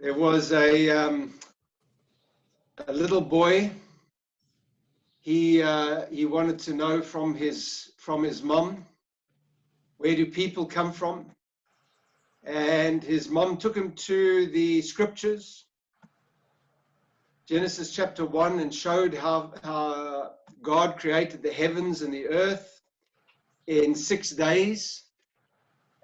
There was a little boy. He wanted to know from his mom, where do people come from? And his mom took him to the scriptures, Genesis chapter 1, and showed how God created the heavens and the earth in 6 days.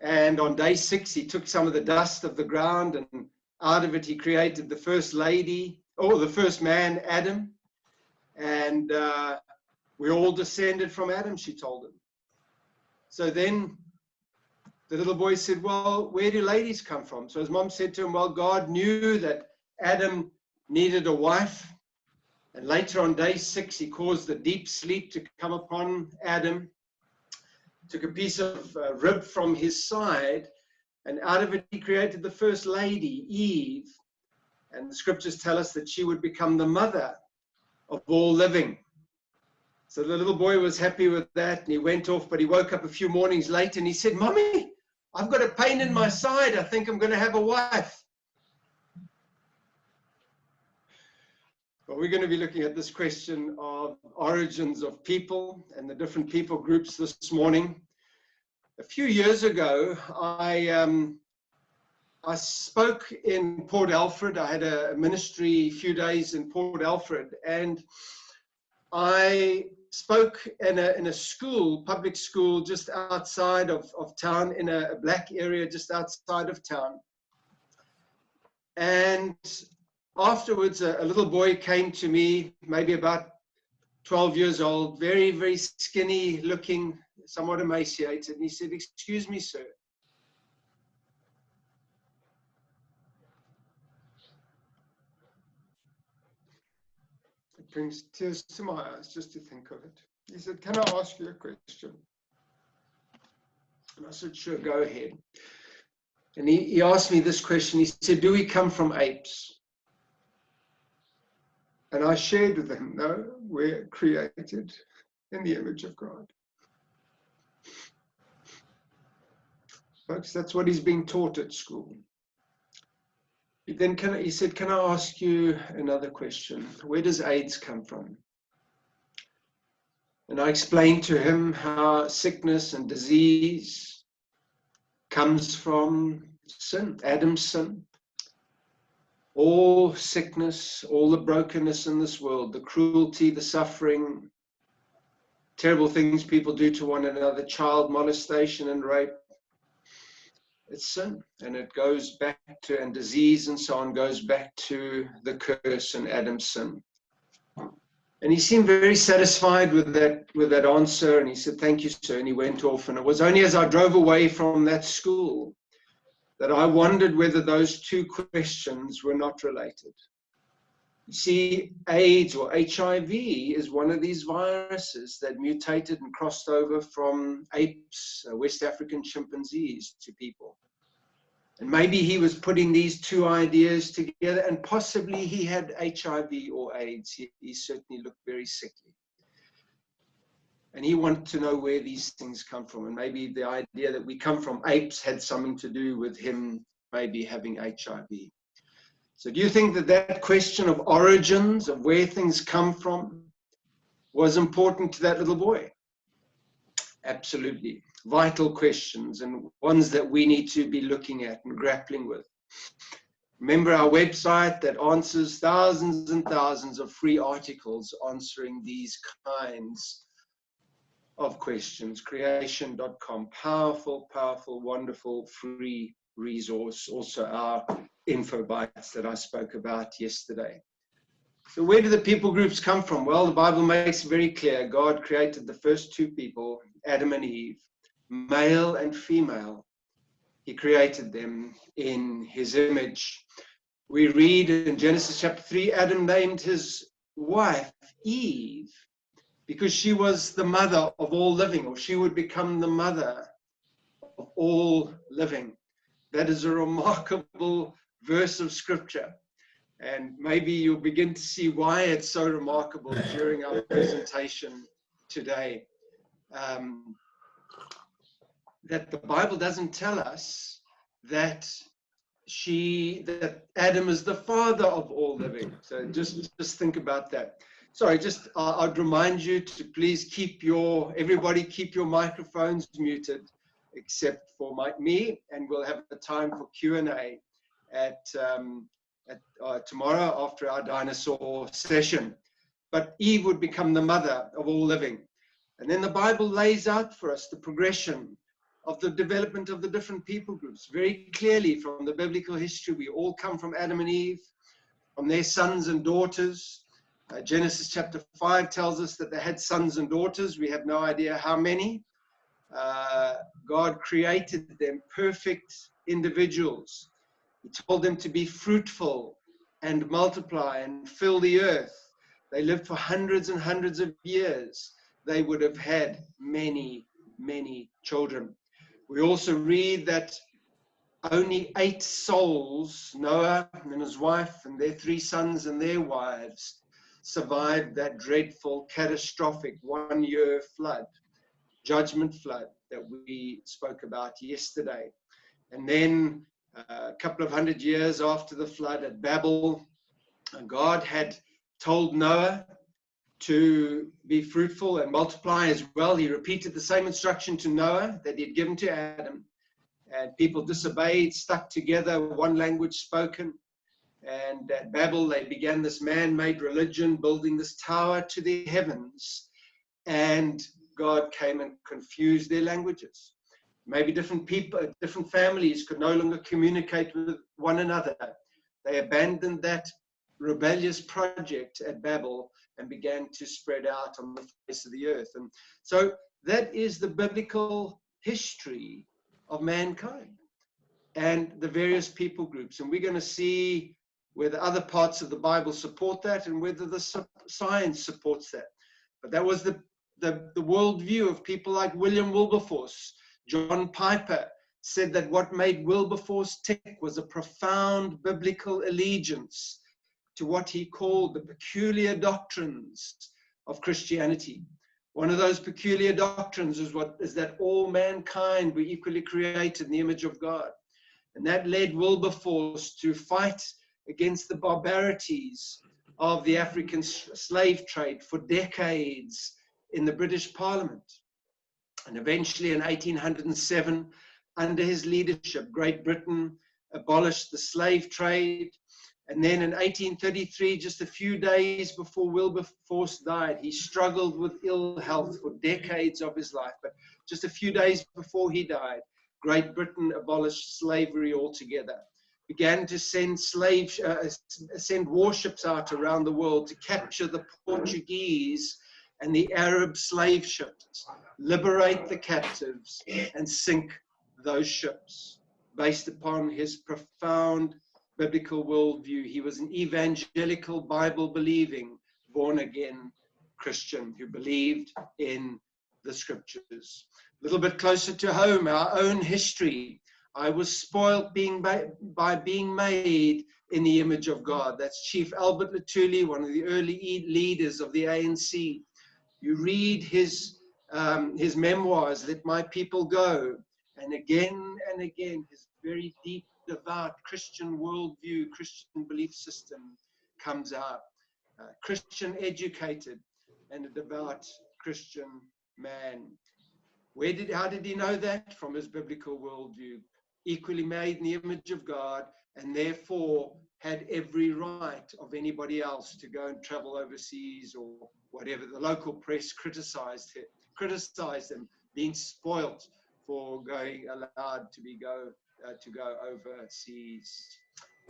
And on day 6, he took some of the dust of the ground, and out of it he created the first lady, or the first man, Adam. And we all descended from Adam, she told him. So then the little boy said, well, where do ladies come from? So his mom said to him, well, God knew that Adam needed a wife. And later on day 6, he caused a deep sleep to come upon Adam, took a piece of rib from his side, and out of it he created the first lady, Eve. And the scriptures tell us that she would become the mother of all living. So the little boy was happy with that, and he went off, but he woke up a few mornings later and he said, Mommy, I've got a pain in my side. I think I'm going to have a wife. Well, we're going to be looking at this question of origins of people and the different people groups this morning. A few years ago, I spoke in Port Alfred. I had a ministry few days in Port Alfred, and I spoke in a school, public school, just outside of town, in a black area just outside of town. And afterwards, a little boy came to me, maybe about 12 years old, very, very skinny looking, somewhat emaciated. And he said, excuse me, sir. It brings tears to my eyes just to think of it. He said, can I ask you a question? And I said, sure, go ahead. And he asked me this question. He said, do we come from apes? And I shared with him, no, we're created in the image of God. Folks, that's what he's being taught at school. Then he said, can I ask you another question? Where does AIDS come from? And I explained to him how sickness and disease comes from sin, Adam's sin. All sickness, all the brokenness in this world, the cruelty, the suffering, terrible things people do to one another, child molestation and rape, it's sin. And it goes back to, and disease and so on goes back to the curse and Adam's sin. And he seemed very satisfied with that answer. And he said, thank you, sir. And he went off. And it was only as I drove away from that school that I wondered whether those two questions were not related. You see, AIDS or HIV is one of these viruses that mutated and crossed over from apes, West African chimpanzees, to people. And maybe he was putting these two ideas together, and possibly he had HIV or AIDS. He certainly looked very sickly. And he wanted to know where these things come from. And maybe the idea that we come from apes had something to do with him maybe having HIV. So do you think that that question of origins, of where things come from, was important to that little boy? Absolutely. Vital questions, and ones that we need to be looking at and grappling with. Remember our website that answers thousands and thousands of free articles answering these kinds of questions, creation.com. Powerful, powerful, wonderful, free resource. Also our info bites that I spoke about yesterday. So where do the people groups come from? Well, the Bible makes it very clear. God created the first two people, Adam and Eve, male and female. He created them in his image. We read in Genesis chapter 3, Adam named his wife Eve because she was the mother of all living, or she would become the mother of all living. That is a remarkable verse of scripture. And maybe you'll begin to see why it's so remarkable during our presentation today. That the Bible doesn't tell us that that Adam is the father of all living. So just think about that. Sorry, just I'd remind you to please everybody keep your microphones muted, except for me, and we'll have a time for Q&A at tomorrow after our dinosaur session. But Eve would become the mother of all living. And then the Bible lays out for us the progression of the development of the different people groups very clearly from the biblical history. We all come from Adam and Eve, from their sons and daughters. Genesis chapter 5 tells us that they had sons and daughters. We have no idea how many. God created them perfect individuals. He told them to be fruitful and multiply and fill the earth. They lived for hundreds and hundreds of years. They would have had many, many children. We also read that only 8 souls, Noah and his wife and their 3 sons and their wives, survived that dreadful, catastrophic 1-year flood, judgment flood that we spoke about yesterday. And then a couple of 100 years after the flood at Babel, God had told Noah to be fruitful and multiply as well. He repeated the same instruction to Noah that he had given to Adam. And people disobeyed, stuck together, one language spoken. And at Babel, they began this man-made religion, building this tower to the heavens. And God came and confused their languages. Maybe different people, different families could no longer communicate with one another. They abandoned that rebellious project at Babel and began to spread out on the face of the earth. And so that is the biblical history of mankind and the various people groups. And we're going to see whether other parts of the Bible support that and whether the science supports that. But that was the worldview of people like William Wilberforce. John Piper said that what made Wilberforce tick was a profound biblical allegiance to what he called the peculiar doctrines of Christianity. One of those peculiar doctrines is that all mankind were equally created in the image of God. And that led Wilberforce to fight against the barbarities of the African slave trade for decades in the British Parliament. And eventually in 1807, under his leadership, Great Britain abolished the slave trade. And then in 1833, just a few days before Wilberforce died, he struggled with ill health for decades of his life. But just a few days before he died, Great Britain abolished slavery altogether, began to send warships out around the world to capture the Portuguese and the Arab slave ships, liberate the captives, and sink those ships based upon his profound biblical worldview. He was an evangelical, Bible-believing, born-again Christian who believed in the scriptures. A little bit closer to home, our own history. I was spoiled by being made in the image of God. That's Chief Albert Luthuli, one of the early leaders of the ANC. You read his memoirs, Let My People Go, and again, his very deep, devout Christian worldview, Christian belief system comes out. Christian educated and a devout Christian man. How did he know that? From his biblical worldview. Equally made in the image of God, and therefore had every right of anybody else to go and travel overseas or whatever. The local press criticized him, being spoilt for allowed to go overseas.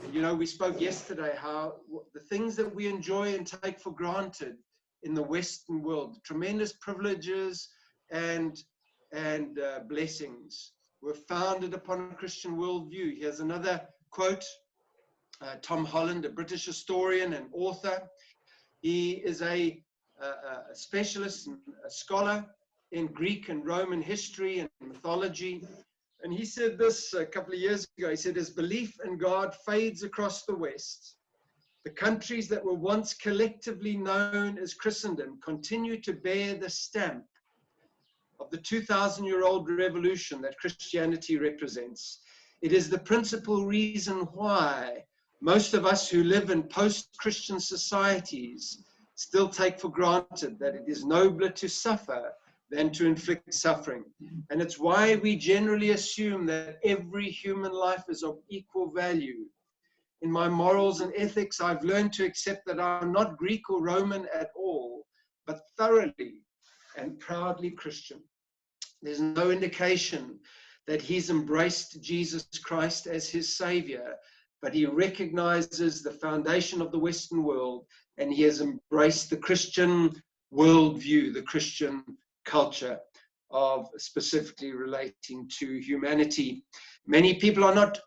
And you know, we spoke yesterday how the things that we enjoy and take for granted in the Western world, the tremendous privileges and blessings, were founded upon a Christian worldview. Here's another quote. Tom Holland, a British historian and author. He is a specialist and a scholar in Greek and Roman history and mythology. And he said this a couple of years ago. He said, as belief in God fades across the West, the countries that were once collectively known as Christendom continue to bear the stamp of the 2,000-year-old revolution that Christianity represents. It is the principal reason why most of us who live in post-Christian societies still take for granted that it is nobler to suffer than to inflict suffering. And it's why we generally assume that every human life is of equal value. In my morals and ethics, I've learned to accept that I'm not Greek or Roman at all, but thoroughly and proudly Christian. There's no indication that he's embraced Jesus Christ as his savior, but he recognizes the foundation of the Western world, and he has embraced the Christian worldview, the Christian culture of specifically relating to humanity. Many people are not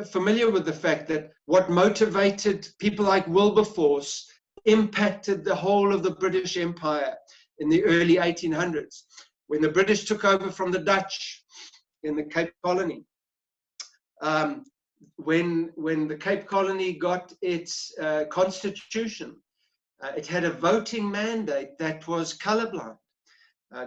familiar with the fact that what motivated people like Wilberforce impacted the whole of the British Empire in the early 1800s. When the British took over from the Dutch in the Cape Colony, when the Cape Colony got its constitution, it had a voting mandate that was colorblind.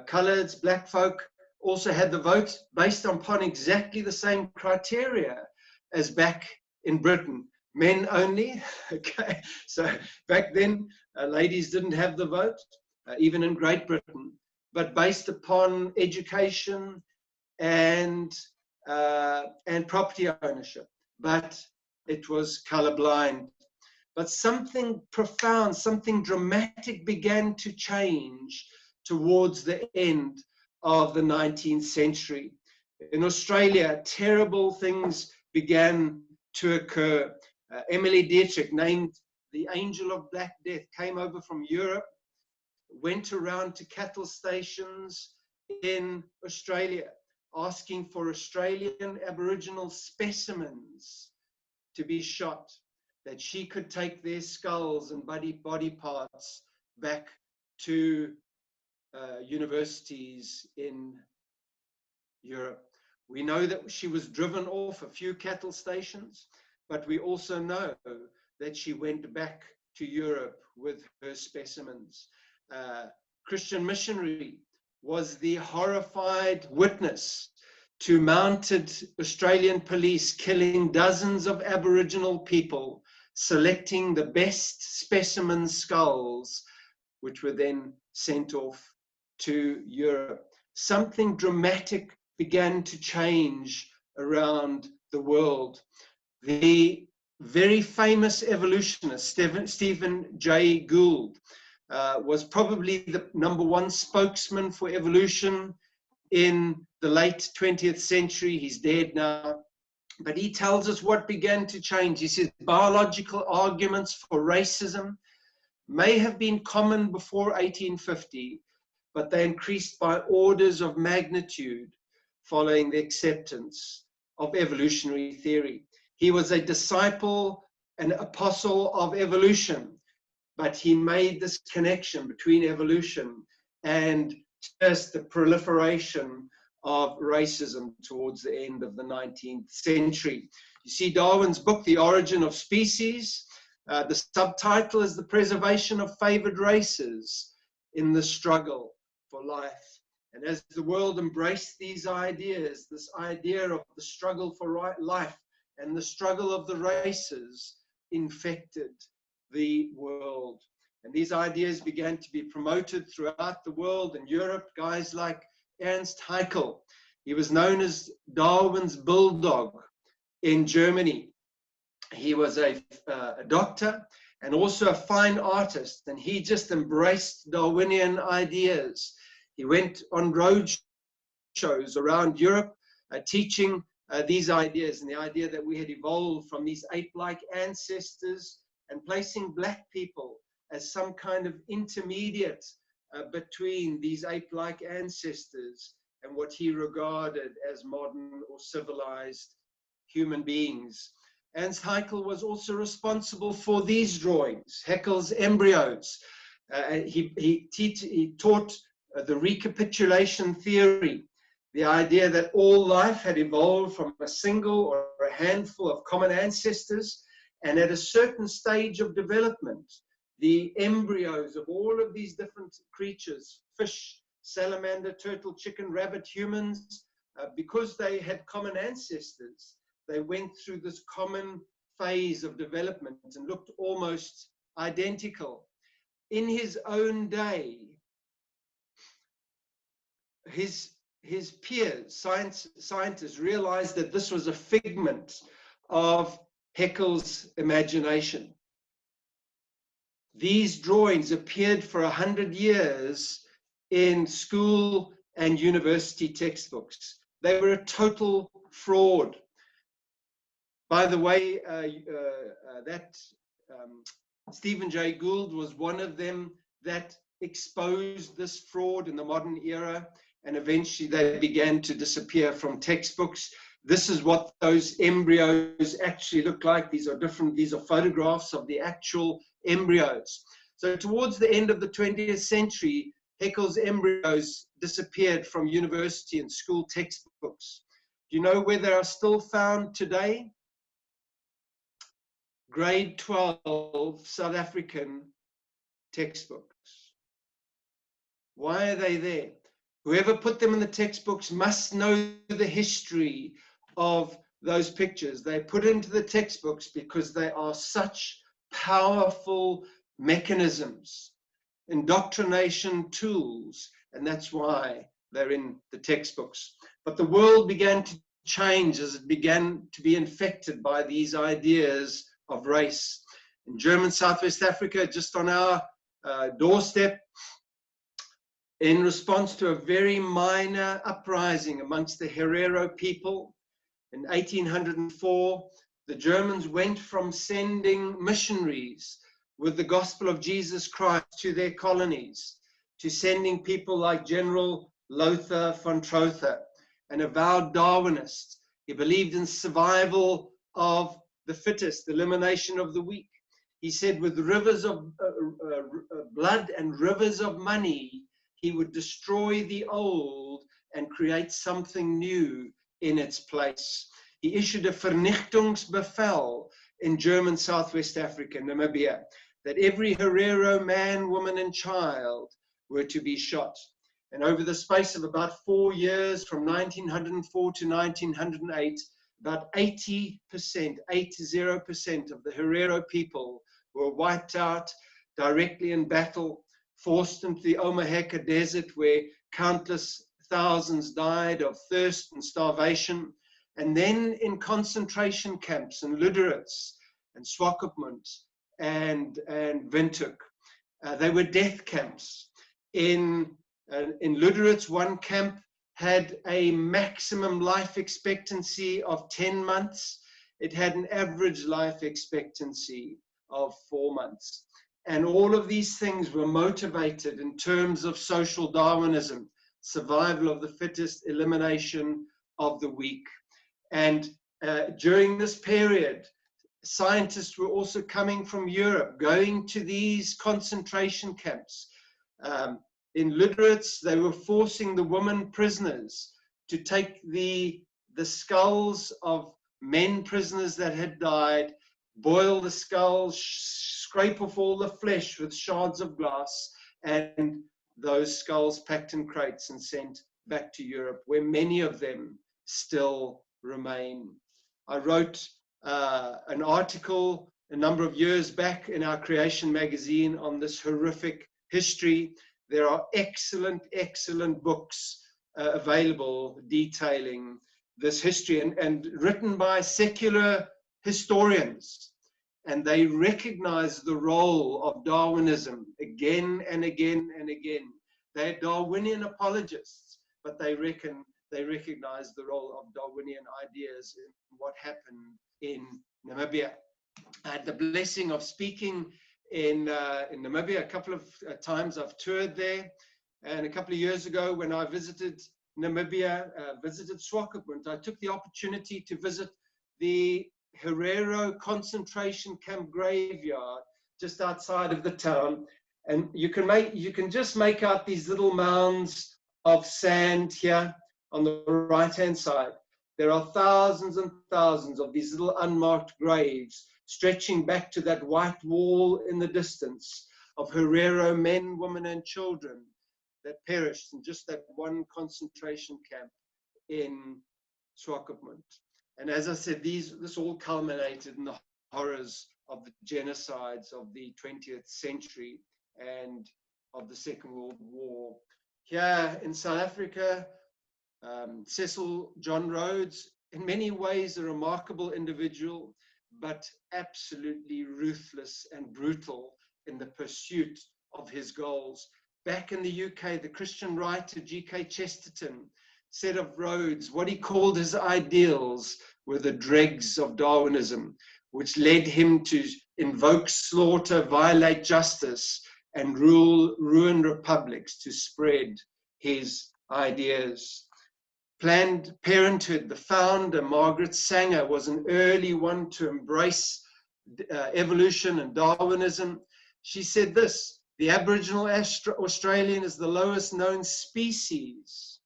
Coloreds, black folk also had the vote based upon exactly the same criteria as back in Britain. Men only, okay? So back then, ladies didn't have the vote, even in Great Britain, but based upon education and property ownership. But it was colorblind. But something profound, something dramatic began to change towards the end of the 19th century. In Australia, terrible things began to occur. Emily Dietrich, named the Angel of Black Death, came over from Europe, went around to cattle stations in Australia, asking for Australian Aboriginal specimens to be shot, that she could take their skulls and body parts back to universities in Europe. We know that she was driven off a few cattle stations, but we also know that she went back to Europe with her specimens. Christian missionary was the horrified witness to mounted Australian police killing dozens of Aboriginal people, selecting the best specimen skulls, which were then sent off to Europe. Something dramatic began to change around the world. The very famous evolutionist, Stephen Jay Gould, was probably the #1 spokesman for evolution in the late 20th century. He's dead now. But he tells us what began to change. He says biological arguments for racism may have been common before 1850, but they increased by orders of magnitude following the acceptance of evolutionary theory. He was a disciple, an apostle of evolution, but he made this connection between evolution and just the proliferation of racism towards the end of the 19th century. You see Darwin's book, The Origin of Species. The subtitle is The Preservation of Favored Races in the Struggle for Life. And as the world embraced these ideas, this idea of the struggle for life and the struggle of the races infected the world. And these ideas began to be promoted throughout the world. In Europe, guys like Ernst Haeckel, he was known as Darwin's bulldog in Germany. He was a doctor and also a fine artist, and he just embraced Darwinian ideas. He went on road shows around Europe teaching these ideas, and the idea that we had evolved from these ape-like ancestors and placing black people as some kind of intermediate between these ape-like ancestors and what he regarded as modern or civilized human beings. Ernst Haeckel was also responsible for these drawings, Haeckel's embryos. He taught the recapitulation theory, the idea that all life had evolved from a single or a handful of common ancestors, and at a certain stage of development, the embryos of all of these different creatures, fish, salamander, turtle, chicken, rabbit, humans, because they had common ancestors, They went through this common phase of development and looked almost identical. In his own day, his peers, scientists, realized that this was a figment of Haeckel's imagination. These drawings appeared for 100 years in school and university textbooks. They were a total fraud. By the way, Stephen Jay Gould was one of them that exposed this fraud in the modern era, and eventually they began to disappear from textbooks. This is what those embryos actually look like. These are photographs of the actual embryos. So towards the end of the 20th century, Haeckel's embryos disappeared from university and school textbooks. Do you know where they are still found today? Grade 12 South African textbooks. Why are they there? Whoever put them in the textbooks must know the history of those pictures. They put into the textbooks because they are such powerful mechanisms, indoctrination tools, and that's why they're in the textbooks. But the world began to change as it began to be infected by these ideas of race. In German Southwest Africa, just on our doorstep, in response to a very minor uprising amongst the Herero people in 1804, the Germans went from sending missionaries with the gospel of Jesus Christ to their colonies, to sending people like General Lothar von Trotha, an avowed Darwinist. He believed in survival of the fittest, elimination of the weak. He said with rivers of blood and rivers of money, he would destroy the old and create something new in its place. He issued a Vernichtungsbevel in German Southwest Africa, Namibia, that every Herero man, woman, and child were to be shot. And over the space of about 4 years, from 1904 to 1908, about 80% of the Herero people were wiped out directly in battle, forced into the Omaheka Desert, where countless thousands died of thirst and starvation, and then in concentration camps in Lüderitz and Swakopmund and Windhoek. They were death camps. In Lüderitz, one camp had a maximum life expectancy of 10 months. It had an average life expectancy of 4 months. And all of these things were motivated in terms of social Darwinism, survival of the fittest, elimination of the weak. And during this period, scientists were also coming from Europe, going to these concentration camps. In Lüderitz, they were forcing the women prisoners to take the skulls of men prisoners that had died, boil the skulls, scrape off all the flesh with shards of glass, and those skulls packed in crates and sent back to Europe, where many of them still remain. I wrote an article a number of years back in our Creation magazine on this horrific history. There are excellent, excellent books available detailing this history and written by secular historians. And they recognize the role of Darwinism again and again and again. They're Darwinian apologists, but they recognize the role of Darwinian ideas in what happened in Namibia. I had the blessing of speaking in Namibia a couple of times. I've toured there, and a couple of years ago when I visited Namibia, visited Swakopmund, I took the opportunity to visit the Herero concentration camp graveyard just outside of the town, and you can just make out these little mounds of sand here on the right hand side. There are thousands and thousands of these little unmarked graves stretching back to that white wall in the distance of Herero men, women, and children that perished in just that one concentration camp in Swakopmund. And as I said, this all culminated in the horrors of the genocides of the 20th century and of the Second World War. Here in South Africa, Cecil John Rhodes, in many ways a remarkable individual, but absolutely ruthless and brutal in the pursuit of his goals. Back in the UK, the Christian writer G.K. Chesterton said of Rhodes, what he called his ideals were the dregs of Darwinism, which led him to invoke slaughter, violate justice, and ruin republics to spread his ideas. Planned Parenthood, the founder, Margaret Sanger, was an early one to embrace evolution and Darwinism. She said this, the Aboriginal Australian is the lowest known species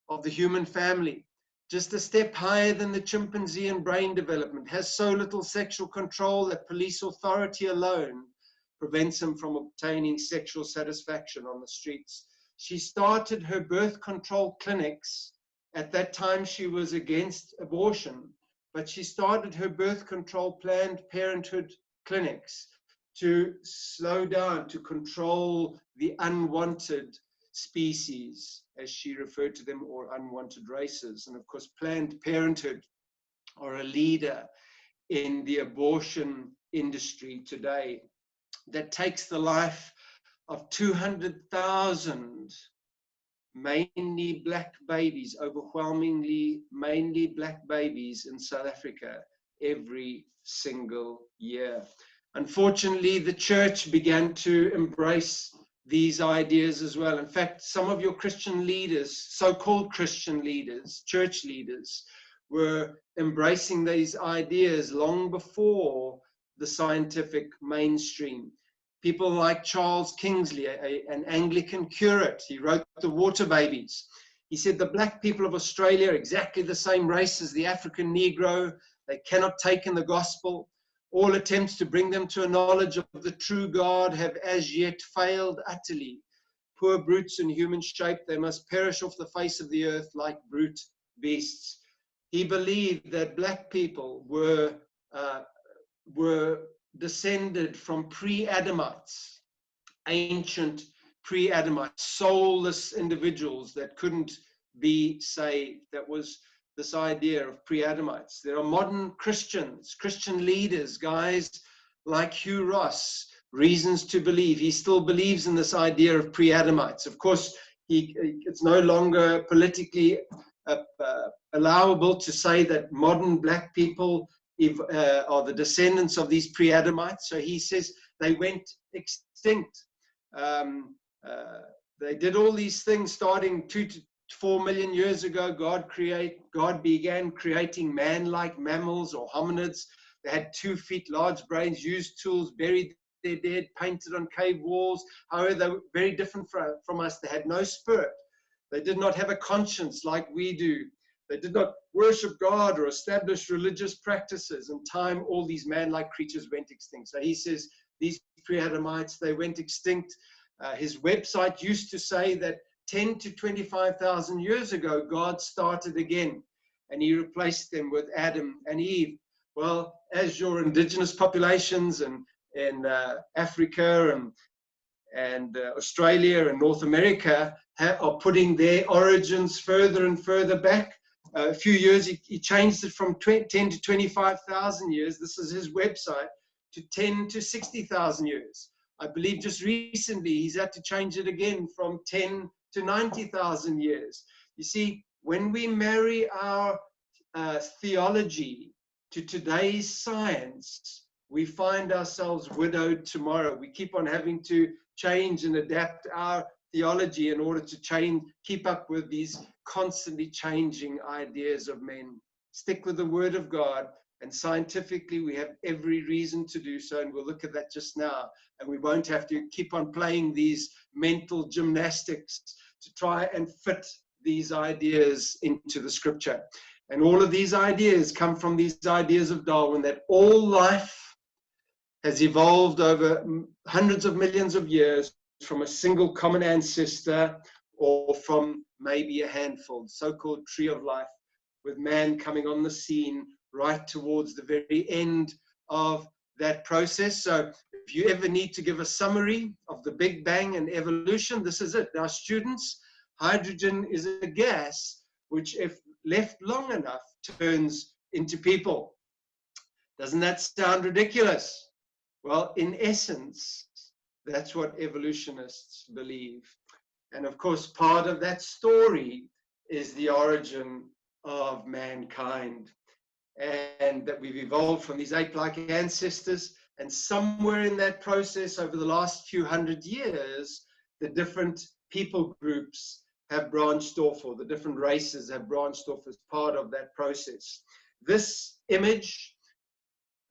of the human family, just a step higher than the chimpanzee in brain development, has so little sexual control that police authority alone prevents him from obtaining sexual satisfaction on the streets. She started her birth control clinics. At that time, she was against abortion, but she started her birth control Planned Parenthood clinics to slow down, to control the unwanted species, as she referred to them, or unwanted races. And of course, Planned Parenthood are a leader in the abortion industry today that takes the life of 200,000 mainly black babies, overwhelmingly mainly black babies in South Africa every single year. Unfortunately, the church began to embrace these ideas as well. In fact, some of your Christian leaders, so-called Christian leaders, church leaders, were embracing these ideas long before the scientific mainstream. People like Charles Kingsley, an Anglican curate, he wrote The Water Babies. He said the black people of Australia are exactly the same race as the African Negro. They cannot take in the gospel. All attempts to bring them to a knowledge of the true God have as yet failed utterly. Poor brutes in human shape, they must perish off the face of the earth like brute beasts. He believed that black people were descended from pre-Adamites, ancient pre-Adamites, soulless individuals that couldn't be saved. That was this idea of pre-Adamites. There are modern Christians, Christian leaders, guys like Hugh Ross, reasons to believe. He still believes in this idea of pre-Adamites. Of course, it's no longer politically allowable to say that modern black people are the descendants of these pre-Adamites. So he says they went extinct. They did all these things starting 2 to 4 million years ago. God began creating man-like mammals or hominids. They had 2 feet, large brains, used tools, buried their dead, painted on cave walls. However, they were very different from us. They had no spirit. They did not have a conscience like we do. They did not worship God or establish religious practices. In time, all these man-like creatures went extinct. So he says these pre-Adamites, they went extinct. His website used to say that 10 to 25,000 years ago, God started again, and he replaced them with Adam and Eve. Well, as your indigenous populations in Africa and Australia and North America are putting their origins further and further back. A few years, he changed it from 10 to 25,000 years. This is his website, to 10 to 60,000 years. I believe just recently he's had to change it again from 10 to 90,000 years. You see, when we marry our theology to today's science, we find ourselves widowed tomorrow. We keep on having to change and adapt our theology in order to keep up with these constantly changing ideas of men. Stick with the Word of God, and scientifically we have every reason to do so, and we'll look at that just now, and we won't have to keep on playing these mental gymnastics to try and fit these ideas into the scripture. And all of these ideas come from these ideas of Darwin, that all life has evolved over hundreds of millions of years from a single common ancestor, or from maybe a handful, so-called tree of life. with man coming on the scene right towards the very end of that process. So if you ever need to give a summary of the Big Bang and evolution, this is it. Now, students, hydrogen is a gas which, if left long enough, turns into people. Doesn't that sound ridiculous? Well, in essence, that's what evolutionists believe. And of course, part of that story is the origin of mankind, and that we've evolved from these ape-like ancestors. And somewhere in that process, over the last few hundred years, the different people groups have branched off, or the different races have branched off as part of that process. This image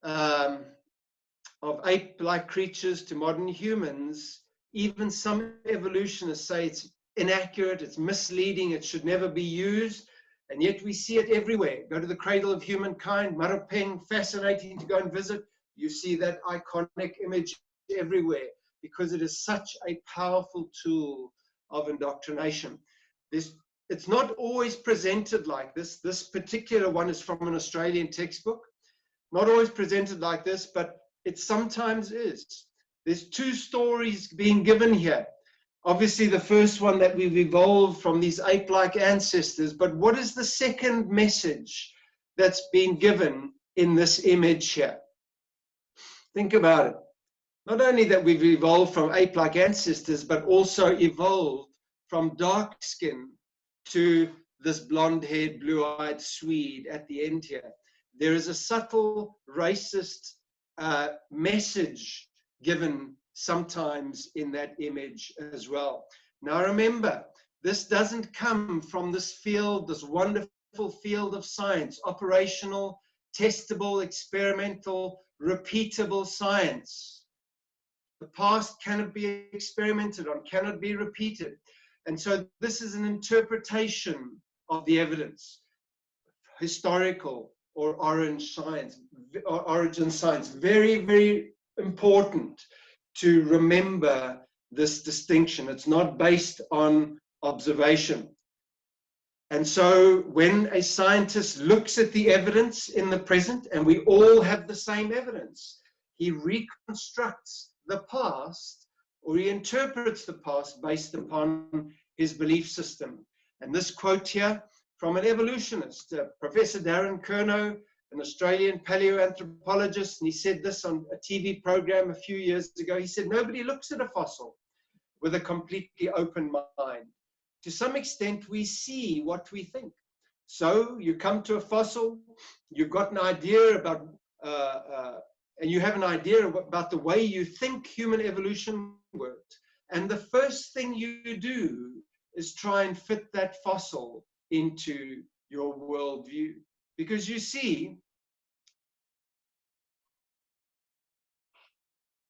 of ape-like creatures to modern humans, even some evolutionists say it's inaccurate, it's misleading, it should never be used, and yet we see it everywhere. Go to the cradle of humankind, Marupeng, fascinating to go and visit. You see that iconic image everywhere because it is such a powerful tool of indoctrination. It's not always presented like this. This particular one is from an Australian textbook. Not always presented like this, but it sometimes is. There's two stories being given here. Obviously, the first one, that we've evolved from these ape-like ancestors, but what is the second message that's being given in this image here? Think about it. Not only that we've evolved from ape-like ancestors, but also evolved from dark skin to this blonde-haired, blue-eyed Swede at the end here. There is a subtle racist message given sometimes in that image as well. Now remember, this doesn't come from this field, this wonderful field of science, operational, testable, experimental, repeatable science. The past cannot be experimented on, cannot be repeated. And so this is an interpretation of the evidence, historical or origin science. Very, very important to remember this distinction. It's not based on observation. And so when a scientist looks at the evidence in the present, and we all have the same evidence, he reconstructs the past, or he interprets the past based upon his belief system. And this quote here from an evolutionist, Professor Darren Kernow, an Australian paleoanthropologist, and he said this on a TV program a few years ago. He said, nobody looks at a fossil with a completely open mind. To some extent, we see what we think. So you come to a fossil, you've got an idea about, and you have an idea about the way you think human evolution worked. And the first thing you do is try and fit that fossil into your worldview. Because you see,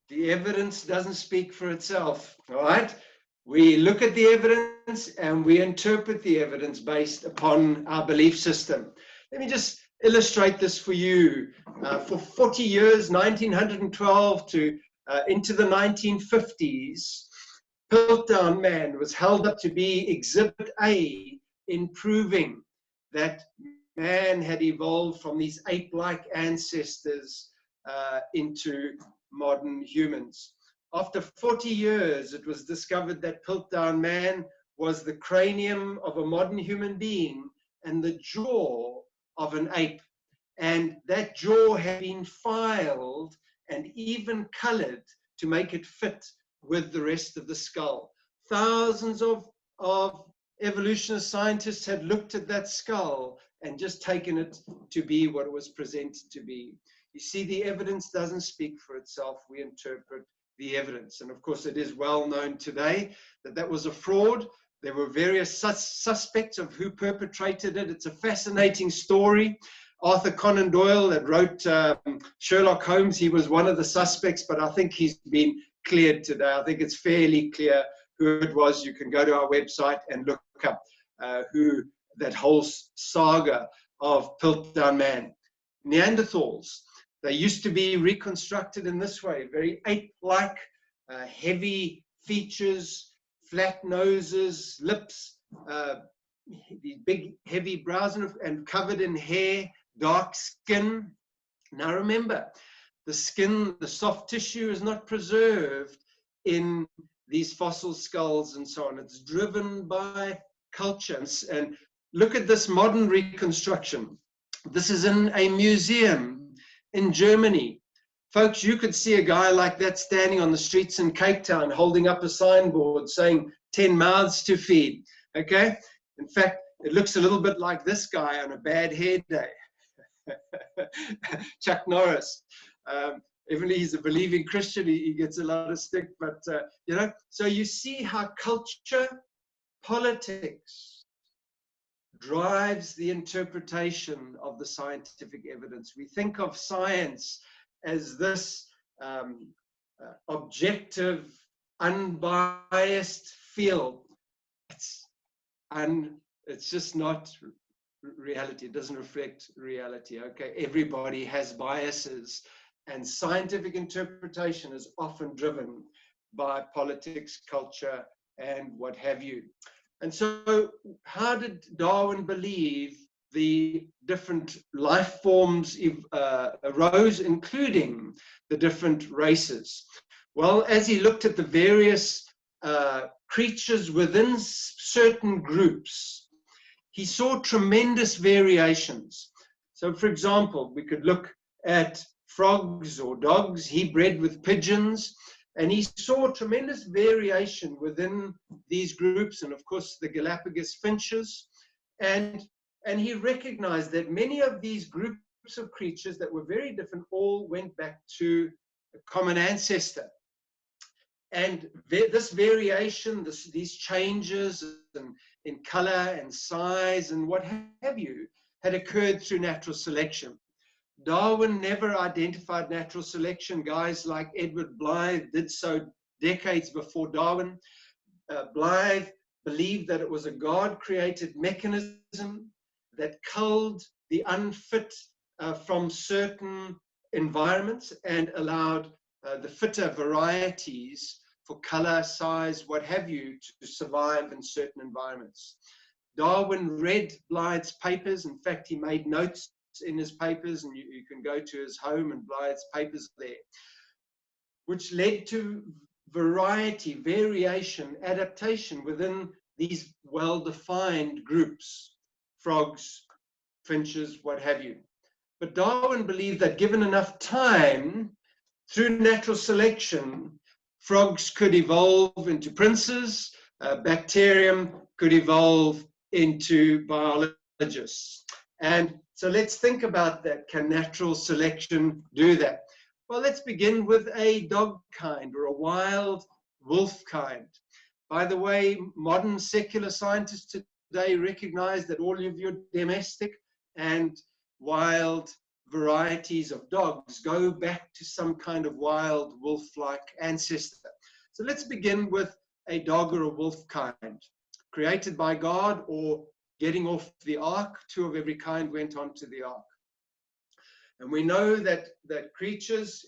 the evidence doesn't speak for itself, all right? We look at the evidence and we interpret the evidence based upon our belief system. Let me just illustrate this for you. For 40 years, 1912 to into the 1950s, Piltdown Man was held up to be Exhibit A in proving that man had evolved from these ape-like ancestors into modern humans. After 40 years, it was discovered that Piltdown Man was the cranium of a modern human being and the jaw of an ape. And that jaw had been filed and even colored to make it fit with the rest of the skull. Thousands of evolutionist scientists had looked at that skull and just taken it to be what it was presented to be. You see, the evidence doesn't speak for itself. We interpret the evidence. And of course, it is well known today that that was a fraud. There were various suspects of who perpetrated it. It's a fascinating story. Arthur Conan Doyle, that wrote Sherlock Holmes, he was one of the suspects, but I think he's been cleared today. I think it's fairly clear who it was. You can go to our website and look up who that whole saga of Piltdown Man. Neanderthals, they used to be reconstructed in this way, very ape-like, heavy features, flat noses, lips, these big, heavy brows and covered in hair, dark skin. Now remember, the skin, the soft tissue is not preserved in these fossil skulls and so on. It's driven by culture. And look at this modern reconstruction. This is in a museum in Germany. Folks, you could see a guy like that standing on the streets in Cape Town holding up a signboard saying 10 mouths to feed. Okay? In fact, it looks a little bit like this guy on a bad hair day. Chuck Norris. Even though he's a believing Christian, he gets a lot of stick. But, you know, so you see how culture, politics drives the interpretation of the scientific evidence. We think of science as this objective, unbiased field. It's just not reality. It doesn't reflect reality. Okay, everybody has biases, and scientific interpretation is often driven by politics, culture, and what have you. And so how did Darwin believe the different life forms arose, including the different races? Well, as he looked at the various creatures within certain groups, he saw tremendous variations. So, for example, we could look at frogs or dogs. He bred with pigeons, and he saw tremendous variation within these groups, and of course the Galapagos finches. And he recognized that many of these groups of creatures that were very different all went back to a common ancestor. And this variation, these changes in color and size and what have you, had occurred through natural selection. Darwin never identified natural selection. Guys like Edward Blythe did so decades before Darwin. Blythe believed that it was a God-created mechanism that culled the unfit from certain environments and allowed the fitter varieties for color, size, what have you, to survive in certain environments. Darwin read Blythe's papers. In fact, he made notes in his papers, and you can go to his home and Blythe's papers there, which led to variety, variation, adaptation within these well-defined groups, frogs, finches, what have you. But Darwin believed that given enough time, through natural selection, frogs could evolve into princes, bacterium could evolve into biologists. And so let's think about that. Can natural selection do that? Well, let's begin with a dog kind or a wild wolf kind. By the way, modern secular scientists today recognize that all of your domestic and wild varieties of dogs go back to some kind of wild wolf-like ancestor. So let's begin with a dog or a wolf kind, created by God or getting off the ark. Two of every kind went onto the ark. And we know that creatures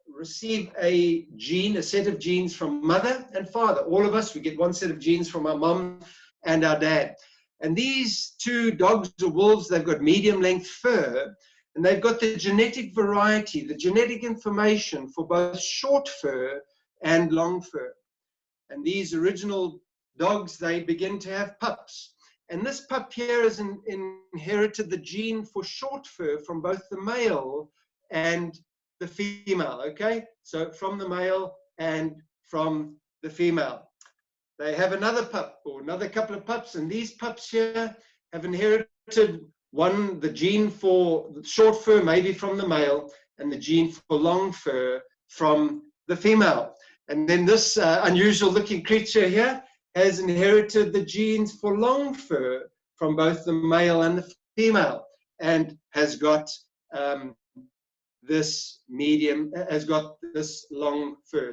receive a gene, a set of genes from mother and father. All of us, we get one set of genes from our mom and our dad. And these two dogs or wolves, they've got medium length fur, and they've got the genetic variety, the genetic information for both short fur and long fur. And these original dogs, they begin to have pups. And this pup here has inherited the gene for short fur from both the male and the female, okay? So from the male and from the female. They have another pup or another couple of pups, and these pups here have inherited the gene for short fur, maybe from the male, and the gene for long fur from the female. And then this unusual looking creature here has inherited the genes for long fur from both the male and the female, and has got this long fur.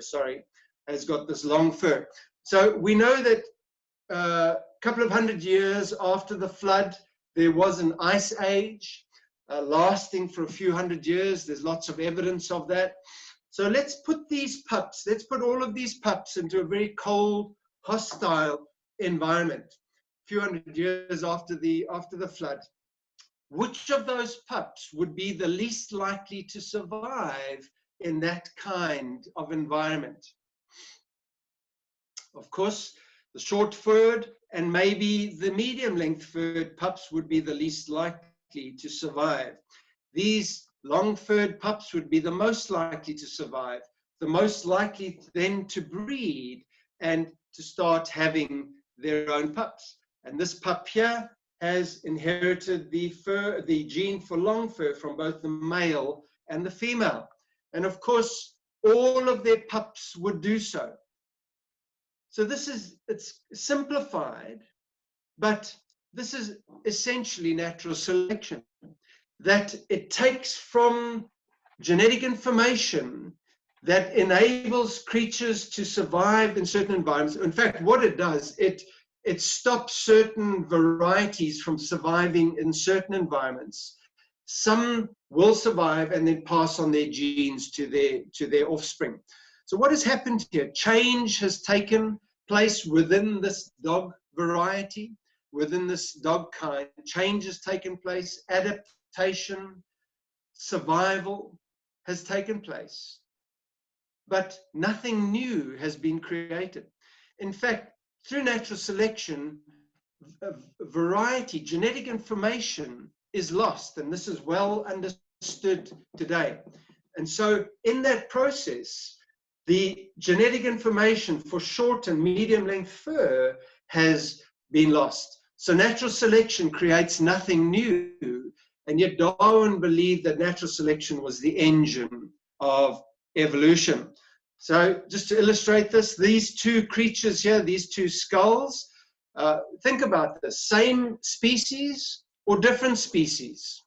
So we know that a couple of hundred years after the flood, there was an ice age lasting for a few hundred years. There's lots of evidence of that. So let's put all of these pups into a very cold, hostile environment. few hundred years after the flood, which of those pups would be the least likely to survive in that kind of environment? Of course, the short-furred and maybe the medium-length-furred pups would be the least likely to survive. These long-furred pups would be the most likely to survive, the most likely then to breed and to start having their own pups. And this pup here has inherited the gene for long fur from both the male and the female. And of course, all of their pups would do so. So it's simplified, but this is essentially natural selection, that it takes from genetic information that enables creatures to survive in certain environments. In fact, what it does, it stops certain varieties from surviving in certain environments. Some will survive and then pass on their genes to their offspring. So what has happened here? Change has taken place within this dog variety, within this dog kind. Change has taken place, adaptation, survival has taken place. But nothing new has been created. In fact, through natural selection, variety, genetic information is lost, and this is well understood today. And so in that process, the genetic information for short and medium length fur has been lost. So natural selection creates nothing new, and yet Darwin believed that natural selection was the engine of evolution. So just to illustrate this, these two creatures here, these two skulls, think about this, same species or different species?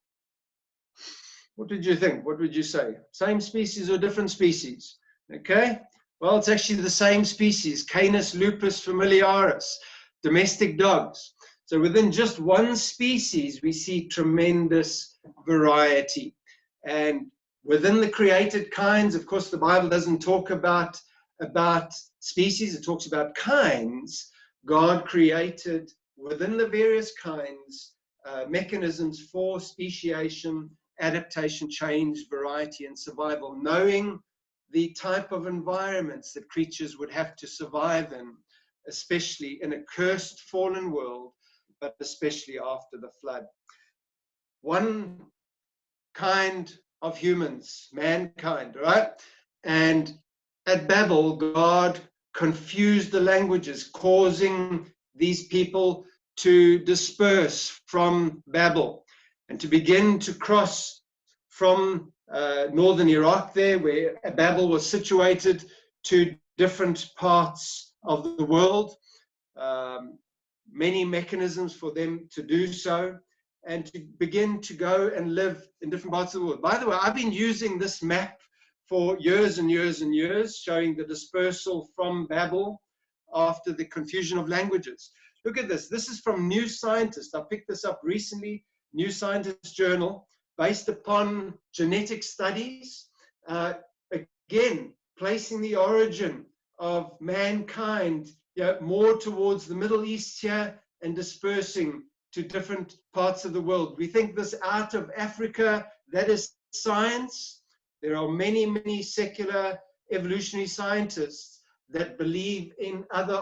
What did you think? What would you say? Same species or different species? Okay, well, it's actually the same species, Canis lupus familiaris, domestic dogs. So within just one species, we see tremendous variety. And within the created kinds, of course, the Bible doesn't talk about species, it talks about kinds. God created within the various kinds mechanisms for speciation, adaptation, change, variety, and survival, knowing the type of environments that creatures would have to survive in, especially in a cursed, fallen world, but especially after the flood. One kind of humans, mankind, right? And at Babel, God confused the languages, causing these people to disperse from Babel and to begin to cross from northern Iraq there, where Babel was situated, to different parts of the world. Many mechanisms for them to do so, and to begin to go and live in different parts of the world. By the way, I've been using this map for years and years and years, showing the dispersal from Babel after the confusion of languages. Look at this. This is from New Scientist. I picked this up recently, New Scientist journal, based upon genetic studies. Again, placing the origin of mankind more towards the Middle East here and dispersing to different parts of the world. We think this out of Africa, that is science. There are many, many secular evolutionary scientists that believe in other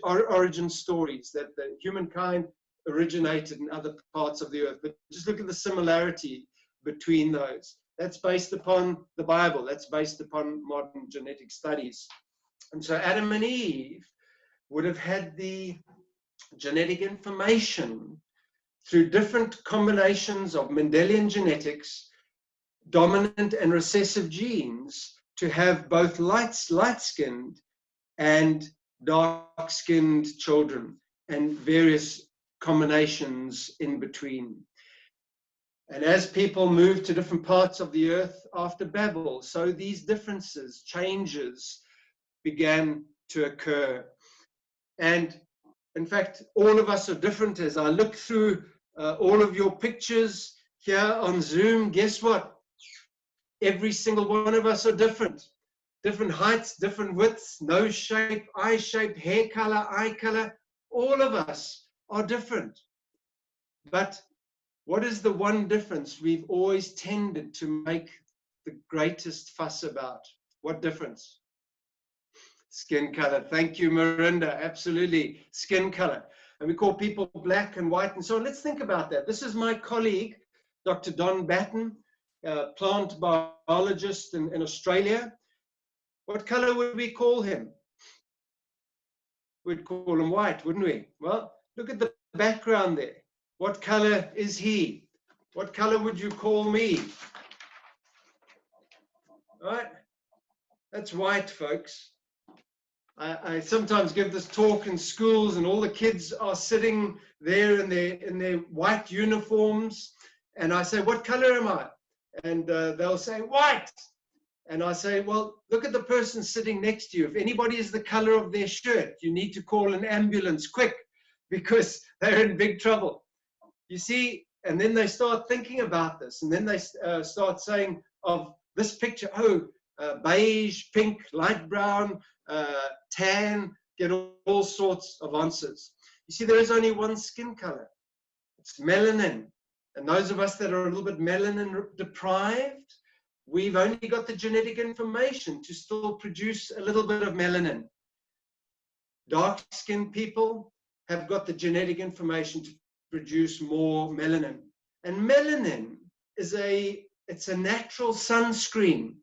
origin stories, that the humankind originated in other parts of the earth. But just look at the similarity between those. That's based upon the Bible. That's based upon modern genetic studies. And so Adam and Eve would have had the genetic information through different combinations of Mendelian genetics, dominant and recessive genes, to have both light-skinned and dark-skinned children, and various combinations in between. And as people moved to different parts of the earth after Babel, so these differences, changes, began to occur. And in fact, all of us are different. As I look through all of your pictures here on Zoom, guess what? Every single one of us are different. Different heights, different widths, nose shape, eye shape, hair color, eye color. All of us are different. But what is the one difference we've always tended to make the greatest fuss about? What difference? Skin color. Thank you, Miranda. Absolutely. Skin color. And we call people black and white and so on. Let's think about that. This is my colleague, Dr. Don Batten, plant biologist in Australia. What color would we call him? We'd call him white, wouldn't we? Well, look at the background there. What color is he? What color would you call me? Right? That's white, folks. I sometimes give this talk in schools, and all the kids are sitting there in their white uniforms, and I say, "What color am I?" And they'll say, "White." And I say, "Well, look at the person sitting next to you. If anybody is the color of their shirt, you need to call an ambulance quick, because they're in big trouble." You see, and then they start thinking about this, and then they start saying of this picture, oh, beige, pink, light brown, tan, get all sorts of answers. You see, there is only one skin color. It's melanin. And those of us that are a little bit melanin deprived, we've only got the genetic information to still produce a little bit of melanin. Dark-skinned people have got the genetic information to produce more melanin. And melanin is it's a natural sunscreen.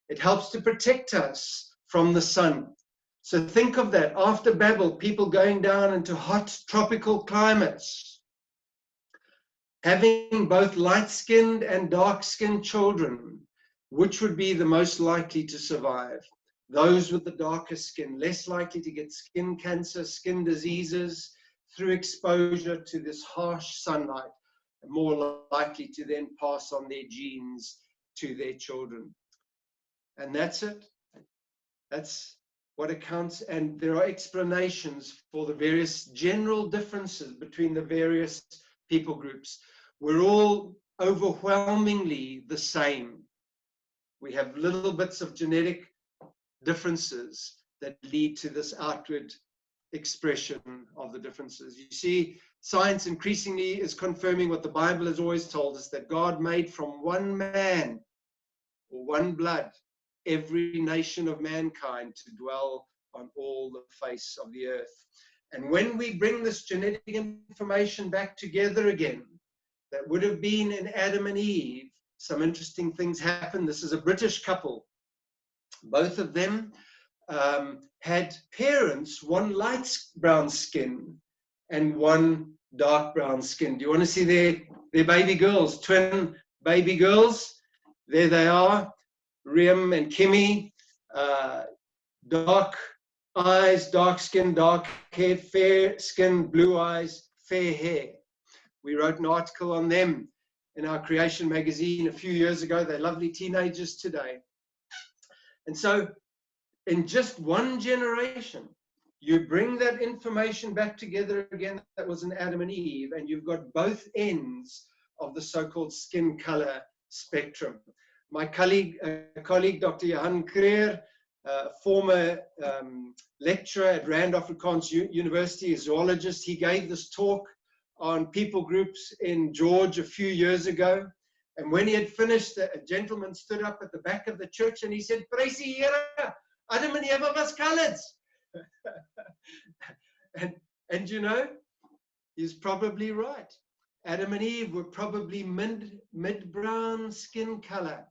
It helps to protect us from the sun. So think of that. After Babel, people going down into hot tropical climates, having both light-skinned and dark-skinned children, which would be the most likely to survive? Those with the darker skin, less likely to get skin cancer, skin diseases through exposure to this harsh sunlight, and more likely to then pass on their genes to their children. And that's it. That's what accounts. And there are explanations for the various general differences between the various people groups. We're all overwhelmingly the same. We have little bits of genetic differences that lead to this outward expression of the differences. You see, science increasingly is confirming what the Bible has always told us, that God made from one man or one blood every nation of mankind to dwell on all the face of the earth. And when we bring this genetic information back together again, that would have been in Adam and Eve, some interesting things happen. This is a British couple. Both of them had parents, one light brown skin and one dark brown skin. Do you want to see their baby girls, twin baby girls? There they are, Riam and Kimmy, dark eyes, dark skin, dark hair, fair skin, blue eyes, fair hair. We wrote an article on them in our Creation magazine a few years ago. They're lovely teenagers today. And so in just one generation, you bring that information back together again that was in Adam and Eve, and you've got both ends of the so-called skin color spectrum. My colleague, Dr. Johan Creer, former lecturer at Rand Afrikaans University, a zoologist, he gave this talk on people groups in George a few years ago. And when he had finished, a gentleman stood up at the back of the church and he said, "Praise the Here, Adam and Eva was coloreds." and you know, he's probably right. Adam and Eve were probably mid-brown skin color,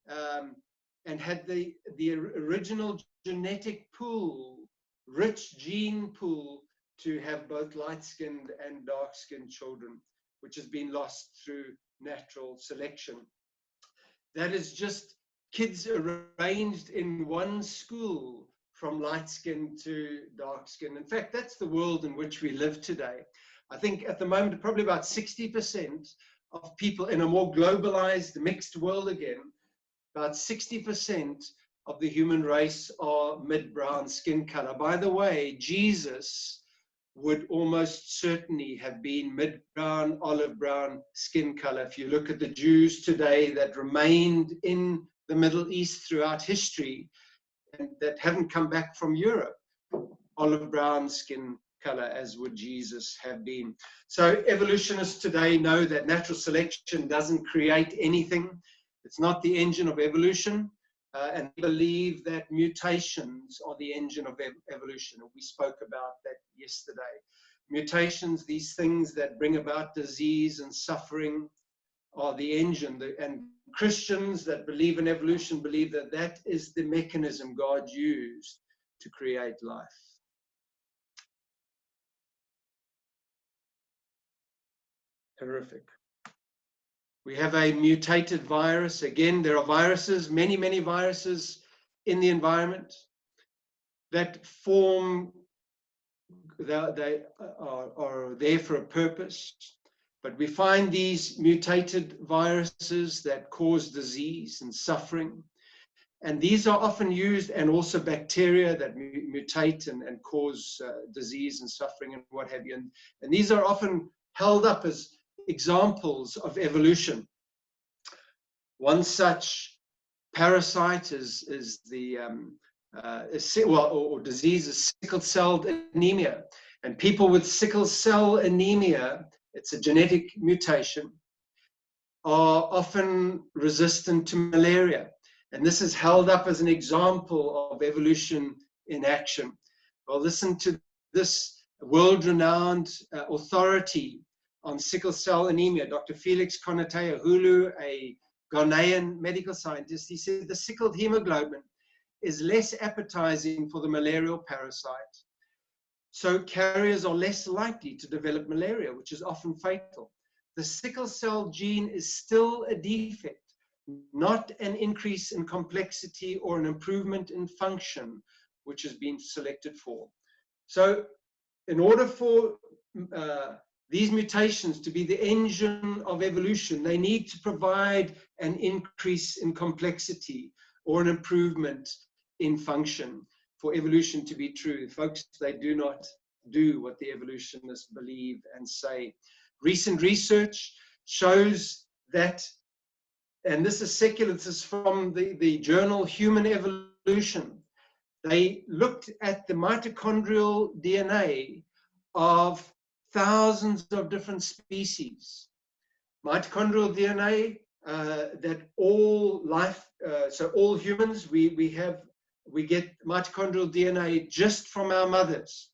and had the original genetic pool, rich gene pool, to have both light-skinned and dark-skinned children, which has been lost through natural selection. That is just kids arranged in one school from light skin to dark skin. In fact, that's the world in which we live today. I think at the moment, probably about 60% of people in a more globalized, mixed world again, about 60% of the human race are mid-brown skin color. By the way, Jesus would almost certainly have been mid-brown, olive brown skin color. If you look at the Jews today that remained in the Middle East throughout history and that haven't come back from Europe, olive brown skin color, as would Jesus have been. So evolutionists today know that natural selection doesn't create anything. It's not the engine of evolution, and believe that mutations are the engine of evolution. We spoke about that yesterday. Mutations, these things that bring about disease and suffering, are the engine. And Christians that believe in evolution believe that that is the mechanism God used to create life. Horrific. We have a mutated virus. Again, there are viruses, many, many viruses in the environment that form, they are there for a purpose. But we find these mutated viruses that cause disease and suffering. And these are often used, and also bacteria that mutate and cause disease and suffering and what have you. And these are often held up as examples of evolution. One such parasite is the disease is sickle cell anemia. And people with sickle cell anemia, it's a genetic mutation, are often resistant to malaria. And this is held up as an example of evolution in action. Well, listen to this world-renowned authority on sickle cell anemia, Dr. Felix Konateahulu, a Ghanaian medical scientist. He said the sickled hemoglobin is less appetizing for the malarial parasite. So carriers are less likely to develop malaria, which is often fatal. The sickle cell gene is still a defect, not an increase in complexity or an improvement in function, which has been selected for. So in order for these mutations to be the engine of evolution, they need to provide an increase in complexity or an improvement in function for evolution to be true. Folks, they do not do what the evolutionists believe and say. Recent research shows that, and this is secular, this is from the journal Human Evolution. They looked at the mitochondrial DNA of thousands of different species. Mitochondrial DNA that all life, so all humans, we get mitochondrial DNA just from our mothers.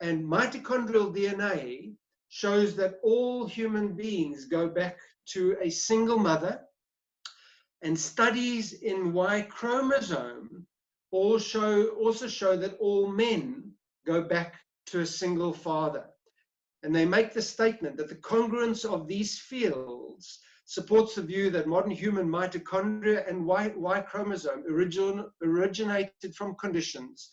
And mitochondrial DNA shows that all human beings go back to a single mother, and studies in Y chromosome also show that all men go back to a single father. And they make the statement that the congruence of these fields supports the view that modern human mitochondria and Y chromosome originated from conditions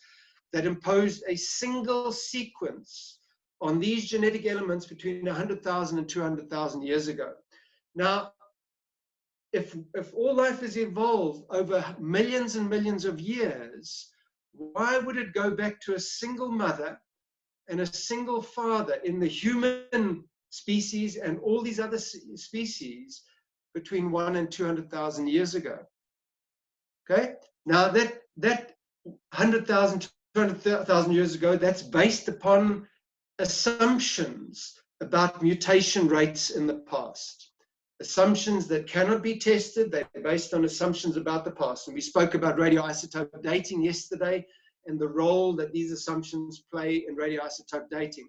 that imposed a single sequence on these genetic elements between 100,000 and 200,000 years ago. Now, if all life has evolved over millions and millions of years, why would it go back to a single mother and a single father in the human species and all these other species between 100,000 and 200,000 years ago? Okay, now that 100,000, 200,000 years ago, that's based upon assumptions about mutation rates in the past. Assumptions that cannot be tested, they're based on assumptions about the past. And we spoke about radioisotope dating yesterday and the role that these assumptions play in radioisotope dating.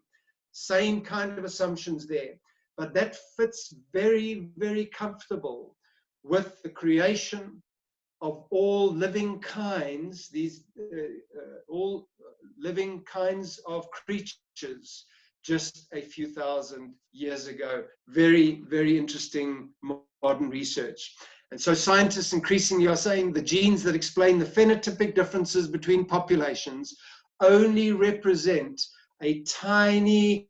Same kind of assumptions there. But that fits very, very comfortable with the creation of all living kinds, these all living kinds of creatures just a few thousand years ago. Very, very interesting modern research. And so scientists increasingly are saying the genes that explain the phenotypic differences between populations only represent a tiny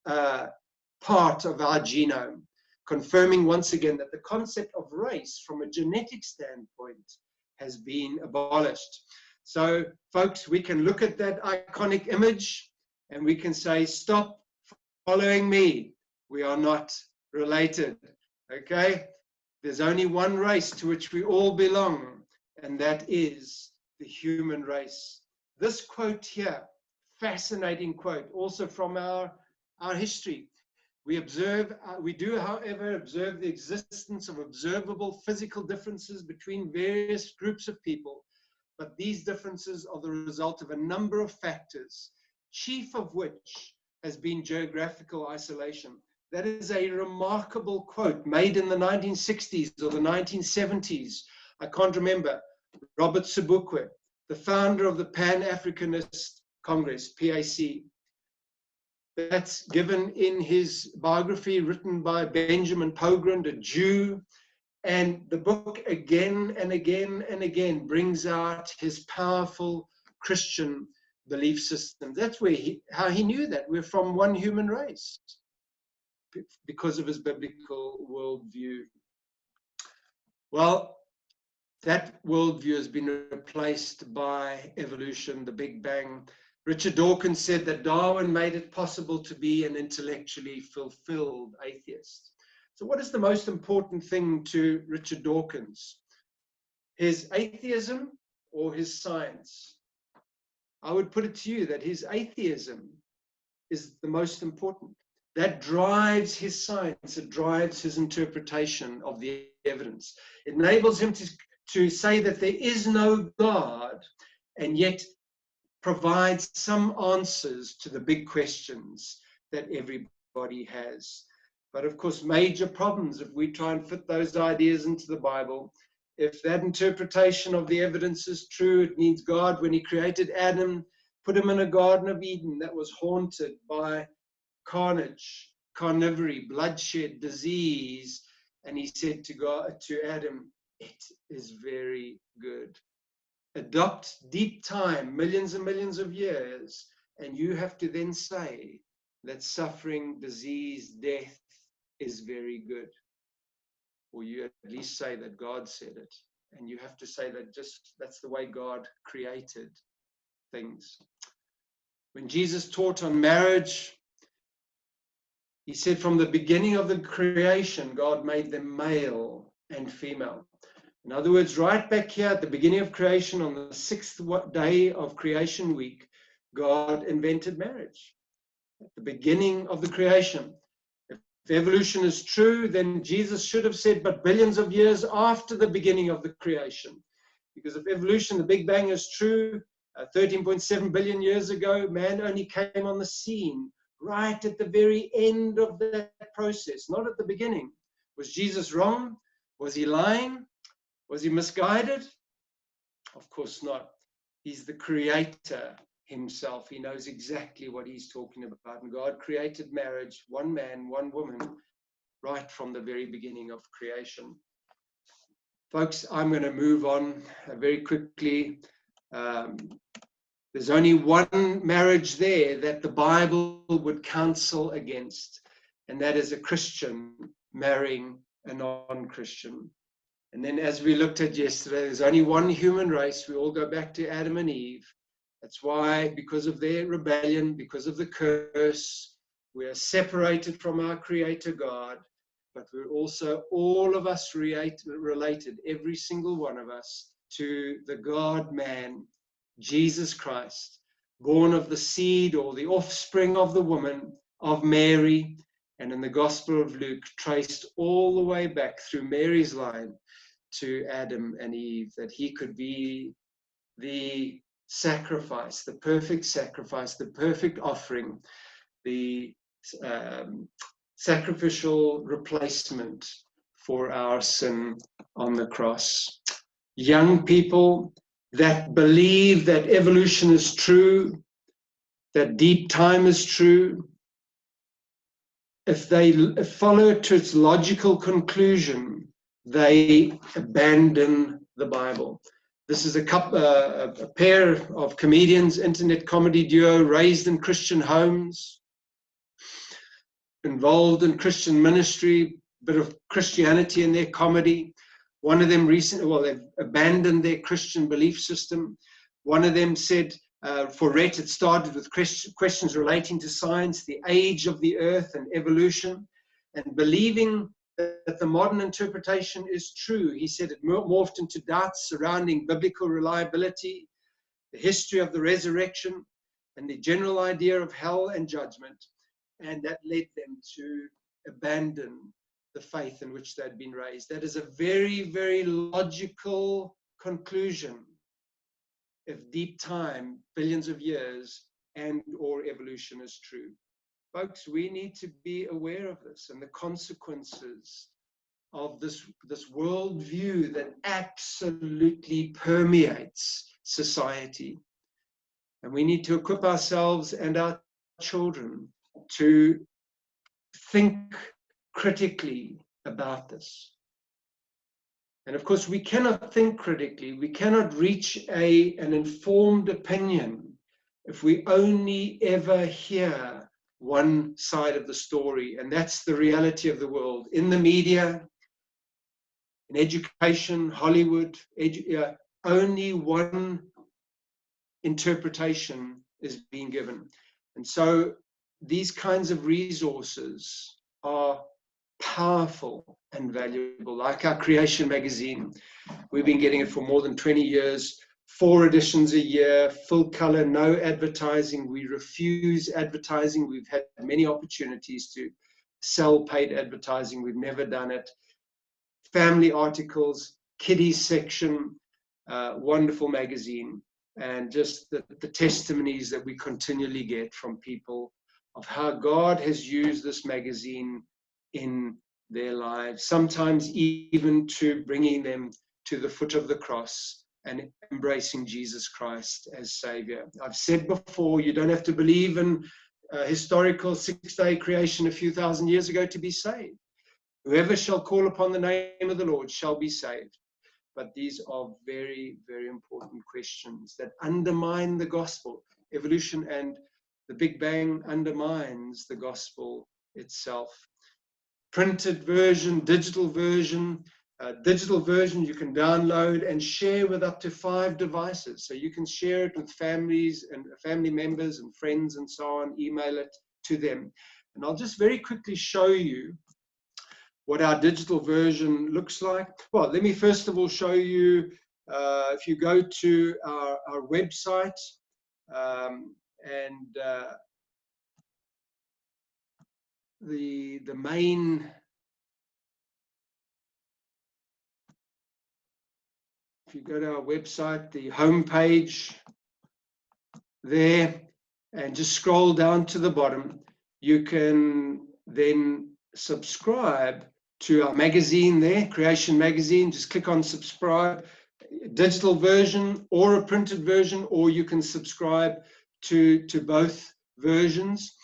part of our genome, confirming once again that the concept of race from a genetic standpoint has been abolished. So folks, we can look at that iconic image and we can say, stop following me. We are not related, okay? There's only one race to which we all belong, and that is the human race. This quote here fascinating quote, also from our history. We do, however, observe the existence of observable physical differences between various groups of people, but these differences are the result of a number of factors, chief of which has been geographical isolation. That is a remarkable quote made in the 1960s or the 1970s. I can't remember. Robert Sobukwe, the founder of the Pan-Africanist Congress, PAC. That's given in his biography written by Benjamin Pogrund, a Jew. And the book again and again and again brings out his powerful Christian belief system. That's how he knew that we're from one human race, because of his biblical worldview. Well, that worldview has been replaced by evolution, the Big Bang. Richard Dawkins said that Darwin made it possible to be an intellectually fulfilled atheist. So what is the most important thing to Richard Dawkins? His atheism or his science? I would put it to you that his atheism is the most important. That drives his science, it drives his interpretation of the evidence. It enables him to say that there is no God, and yet provides some answers to the big questions that everybody has. But of course, major problems if we try and fit those ideas into the Bible. If that interpretation of the evidence is true, it means God, when he created Adam, put him in a Garden of Eden that was haunted by carnage, carnivory, bloodshed, disease. And he said to Adam, it is very good. Adopt deep time, millions and millions of years, and you have to then say that suffering, disease, death is very good. Or you at least say that God said it. And you have to say that that's the way God created things. When Jesus taught on marriage, he said from the beginning of the creation, God made them male and female. In other words, right back here at the beginning of creation, on the sixth day of creation week, God invented marriage. At the beginning of the creation. If evolution is true, then Jesus should have said, but billions of years after the beginning of the creation. Because if evolution, the Big Bang, is true, 13.7 billion years ago, man only came on the scene right at the very end of that process, not at the beginning. Was Jesus wrong? Was he lying? Was he misguided? Of course not. He's the creator himself. He knows exactly what he's talking about. And God created marriage, one man, one woman, right from the very beginning of creation. Folks, I'm going to move on very quickly. There's only one marriage there that the Bible would counsel against, and that is a Christian marrying a non-Christian. And then, as we looked at yesterday, there's only one human race. We all go back to Adam and Eve. That's why, because of their rebellion, because of the curse, we are separated from our Creator God. But we're also, all of us, related, every single one of us, to the God-man, Jesus Christ, born of the seed or the offspring of the woman, of Mary, and in the Gospel of Luke, traced all the way back through Mary's line to Adam and Eve, that he could be the sacrifice, the perfect offering, the sacrificial replacement for our sin on the cross. Young people that believe that evolution is true, that deep time is true, if they follow it to its logical conclusion, they abandon the Bible. This is a pair of comedians, internet comedy duo, raised in Christian homes, involved in Christian ministry, bit of Christianity in their comedy. One of them they've abandoned their Christian belief system. One of them said, for Rhett, it started with questions relating to science, the age of the earth and evolution, and believing that the modern interpretation is true. He said it morphed into doubts surrounding biblical reliability, the history of the resurrection, and the general idea of hell and judgment, and that led them to abandon the faith in which they'd been raised. That is a very, very logical conclusion if deep time, billions of years, and or evolution is true. Folks, we need to be aware of this and the consequences of this worldview that absolutely permeates society. And we need to equip ourselves and our children to think critically about this. And of course, we cannot think critically, we cannot reach an informed opinion if we only ever hear one side of the story, and that's the reality of the world. In the media, in education, Hollywood, only one interpretation is being given. And so these kinds of resources are powerful and valuable, like our Creation magazine. We've been getting it for more than 20 years, 4 editions a year, full color, no advertising. We refuse advertising. We've had many opportunities to sell paid advertising. We've never done it. Family articles, kiddies section, wonderful magazine, and just the testimonies that we continually get from people of how God has used this magazine in their lives, sometimes even to bringing them to the foot of the cross and embracing Jesus Christ as Savior. I've said before, you don't have to believe in historical 6-day creation a few thousand years ago to be saved. Whoever shall call upon the name of the Lord shall be saved. But these are very, very important questions that undermine the gospel. Evolution and the Big Bang undermines the gospel itself. Printed version, digital version. Digital version you can download and share with up to 5 devices. So you can share it with families and family members and friends and so on, email it to them. And I'll just very quickly show you what our digital version looks like. Well, let me first of all show you, if you go to our website, and the main, if you go to our website, the home page there, and just scroll down to the bottom, you can then subscribe to our magazine there, Creation Magazine. Just click on subscribe, digital version or a printed version, or you can subscribe to both versions.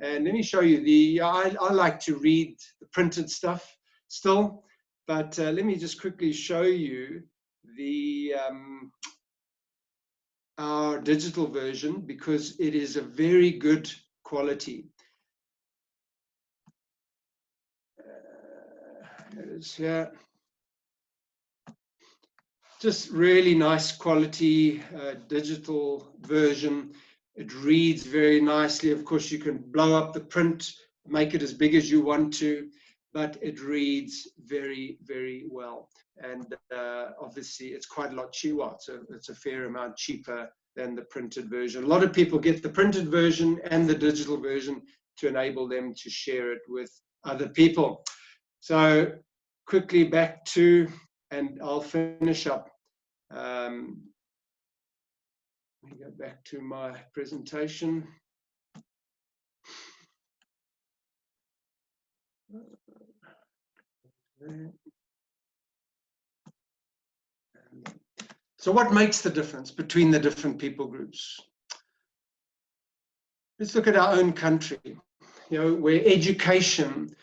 And let me show you I like to read the printed stuff still, but let me just quickly show you our digital version, because it is a very good quality. It is here. Just really nice quality digital version. It reads very nicely. Of course, you can blow up the print, make it as big as you want to, but it reads very, very well. And obviously, it's quite a lot cheaper. It's a fair amount cheaper than the printed version. A lot of people get the printed version and the digital version to enable them to share it with other people. So quickly back to, and I'll finish up. Let me go back to my presentation. So what makes the difference between the different people groups? Let's look at our own country, where education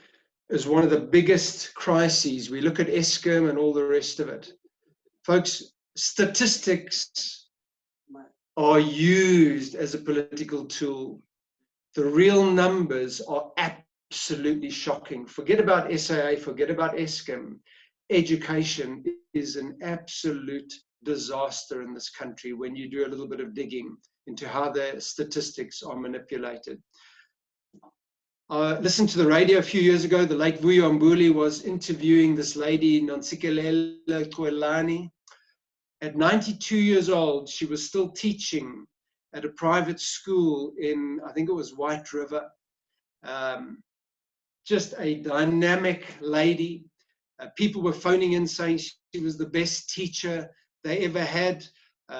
is one of the biggest crises. We look at ESCOM and all the rest of it. Folks, statistics are used as a political tool. The real numbers are absolutely shocking. Forget about SAA, forget about ESCOM. Education is an absolute disaster in this country when you do a little bit of digging into how the statistics are manipulated. I listened to the radio a few years ago. The late Vuyo Mbuli was interviewing this lady, Nontsikelelo Xolani. At 92 years old, she was still teaching at a private school in, I think it was White River. Just a dynamic lady. People were phoning in saying she was the best teacher they ever had.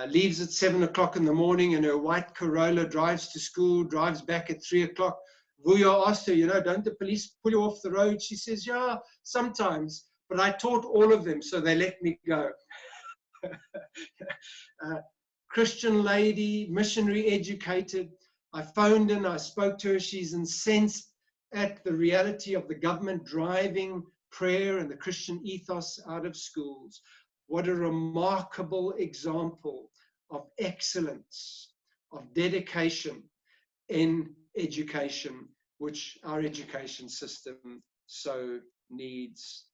Leaves at 7 o'clock in the morning in her white Corolla, drives to school, drives back at 3 o'clock. Vuyo asked her, don't the police pull you off the road? She says, yeah, sometimes, but I taught all of them, so they let me go. Christian lady, missionary educated. I phoned in, I spoke to her. She's incensed at the reality of the government driving prayer and the Christian ethos out of schools. What a remarkable example of excellence, of dedication in education, which our education system so needs.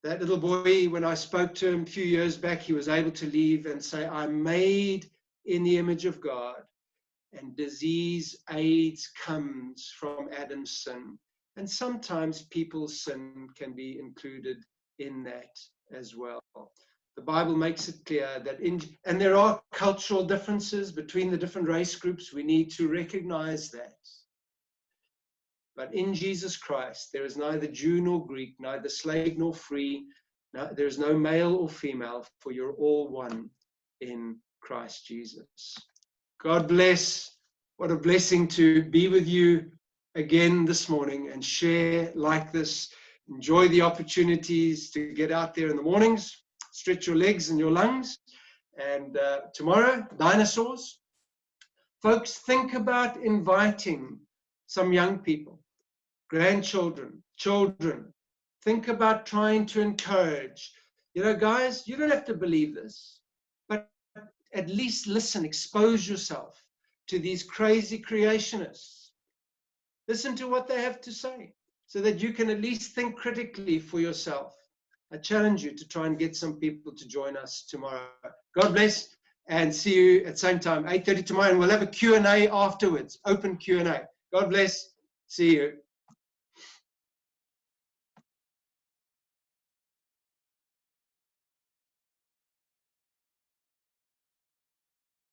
That little boy, when I spoke to him a few years back, he was able to leave and say, I'm made in the image of God, and disease, AIDS comes from Adam's sin. And sometimes people's sin can be included in that as well. The Bible makes it clear that and there are cultural differences between the different race groups. We need to recognize that. But in Jesus Christ, there is neither Jew nor Greek, neither slave nor free. No, there is no male or female, for you're all one in Christ Jesus. God bless. What a blessing to be with you again this morning and share like this. Enjoy the opportunities to get out there in the mornings, stretch your legs and your lungs. And tomorrow, dinosaurs. Folks, think about inviting some young people, grandchildren, children. Think about trying to encourage. Guys, you don't have to believe this, but at least listen, expose yourself to these crazy creationists. Listen to what they have to say so that you can at least think critically for yourself. I challenge you to try and get some people to join us tomorrow. God bless, and see you at the same time, 8:30 tomorrow, and we'll have a Q&A afterwards, open Q&A. God bless. See you.